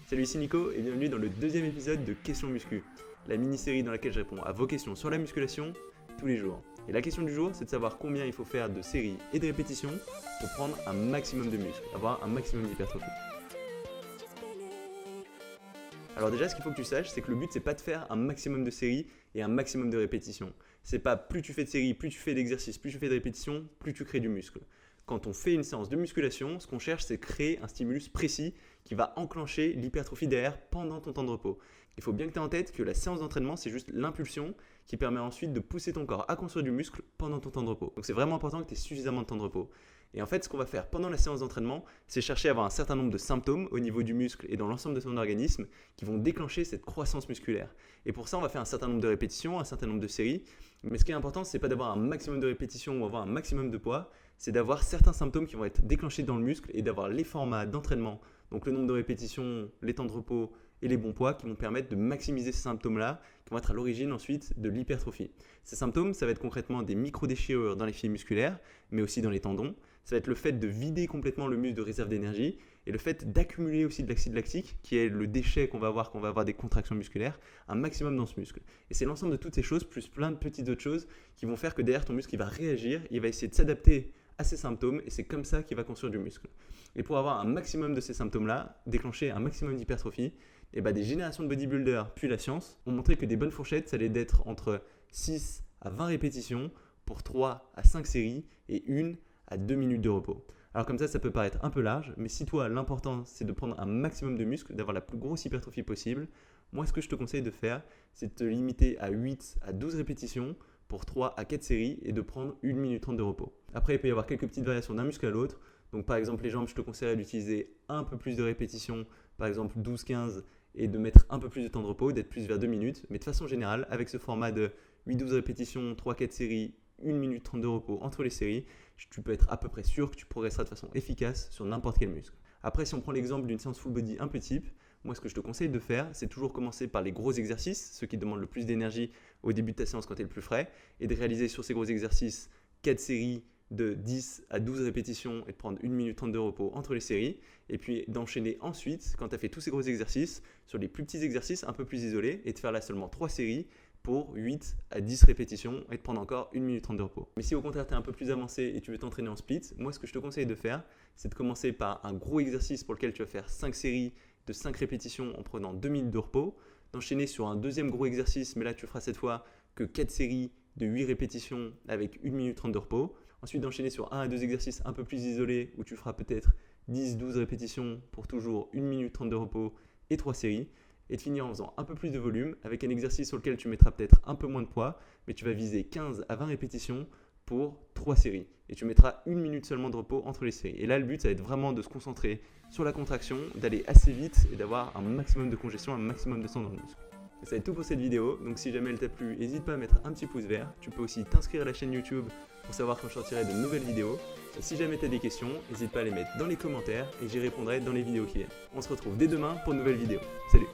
Salut, ici Nico et bienvenue dans le deuxième épisode de Questions Muscu, la mini-série dans laquelle je réponds à vos questions sur la musculation tous les jours. Et la question du jour, c'est de savoir combien il faut faire de séries et de répétitions pour prendre un maximum de muscles, avoir un maximum d'hypertrophie. Alors déjà, ce qu'il faut que tu saches, c'est que le but, c'est pas de faire un maximum de séries et un maximum de répétitions. C'est pas plus tu fais de séries, plus tu fais d'exercices, plus tu fais de répétitions, plus tu crées du muscle. Quand on fait une séance de musculation, ce qu'on cherche, c'est créer un stimulus précis qui va enclencher l'hypertrophie derrière pendant ton temps de repos. Il faut bien que tu aies en tête que la séance d'entraînement, c'est juste l'impulsion qui permet ensuite de pousser ton corps à construire du muscle pendant ton temps de repos. Donc c'est vraiment important que tu aies suffisamment de temps de repos. Et en fait, ce qu'on va faire pendant la séance d'entraînement, c'est chercher à avoir un certain nombre de symptômes au niveau du muscle et dans l'ensemble de ton organisme qui vont déclencher cette croissance musculaire. Et pour ça, on va faire un certain nombre de répétitions, un certain nombre de séries. Mais ce qui est important, c'est pas d'avoir un maximum de répétitions ou avoir un maximum de poids, c'est d'avoir certains symptômes qui vont être déclenchés dans le muscle et d'avoir les formats d'entraînement, donc le nombre de répétitions, les temps de repos et les bons poids qui vont permettre de maximiser ces symptômes-là, qui vont être à l'origine ensuite de l'hypertrophie. Ces symptômes, ça va être concrètement des micro-déchirures dans les fibres musculaires, mais aussi dans les tendons. Ça va être le fait de vider complètement le muscle de réserve d'énergie et le fait d'accumuler aussi de l'acide lactique, qui est le déchet qu'on va avoir des contractions musculaires, un maximum dans ce muscle. Et c'est l'ensemble de toutes ces choses, plus plein de petites autres choses, qui vont faire que derrière ton muscle, il va réagir, il va essayer de s'adapter à ces symptômes et c'est comme ça qu'il va construire du muscle. Et pour avoir un maximum de ces symptômes-là, déclencher un maximum d'hypertrophie, des générations de bodybuilders puis la science ont montré que des bonnes fourchettes, ça allait d'être entre 6 à 20 répétitions pour 3 à 5 séries et 1 à 2 minutes de repos. Alors comme ça peut paraître un peu large, mais si toi l'important c'est de prendre un maximum de muscle, d'avoir la plus grosse hypertrophie possible, moi ce que je te conseille de faire, c'est de te limiter à 8 à 12 répétitions pour 3 à 4 séries et de prendre 1 minute 30 de repos. Après, il peut y avoir quelques petites variations d'un muscle à l'autre. Donc par exemple, les jambes, je te conseillerais d'utiliser un peu plus de répétitions, par exemple 12-15, et de mettre un peu plus de temps de repos, d'être plus vers 2 minutes. Mais de façon générale, avec ce format de 8-12 répétitions, 3-4 séries, 1 minute 30 de repos entre les séries, tu peux être à peu près sûr que tu progresseras de façon efficace sur n'importe quel muscle. Après, si on prend l'exemple d'une séance full body un peu type, moi ce que je te conseille de faire, c'est toujours commencer par les gros exercices, ceux qui demandent le plus d'énergie au début de ta séance quand tu es le plus frais, et de réaliser sur ces gros exercices 4 séries de 10 à 12 répétitions et de prendre 1 minute 30 de repos entre les séries, et puis d'enchaîner ensuite, quand tu as fait tous ces gros exercices, sur les plus petits exercices un peu plus isolés, et de faire là seulement 3 séries pour 8 à 10 répétitions et de prendre encore 1 minute 30 de repos. Mais si au contraire tu es un peu plus avancé et tu veux t'entraîner en split, moi ce que je te conseille de faire, c'est de commencer par un gros exercice pour lequel tu vas faire 5 séries de 5 répétitions en prenant 2 minutes de repos, d'enchaîner sur un deuxième gros exercice, mais là tu feras cette fois que 4 séries de 8 répétitions avec 1 minute 30 de repos. Ensuite d'enchaîner sur 1 à 2 exercices un peu plus isolés où tu feras peut-être 10-12 répétitions pour toujours 1 minute 30 de repos et 3 séries. Et de finir en faisant un peu plus de volume avec un exercice sur lequel tu mettras peut-être un peu moins de poids, mais tu vas viser 15 à 20 répétitions pour 3 séries. Et tu mettras 1 minute seulement de repos entre les séries. Et là, le but, ça va être vraiment de se concentrer sur la contraction, d'aller assez vite et d'avoir un maximum de congestion, un maximum de sang dans le muscle. Et ça va être tout pour cette vidéo, donc si jamais elle t'a plu, n'hésite pas à mettre un petit pouce vert. Tu peux aussi t'inscrire à la chaîne YouTube pour savoir quand je sortirai de nouvelles vidéos. Et si jamais tu as des questions, n'hésite pas à les mettre dans les commentaires et j'y répondrai dans les vidéos qui viennent. On se retrouve dès demain pour une nouvelle vidéo. Salut!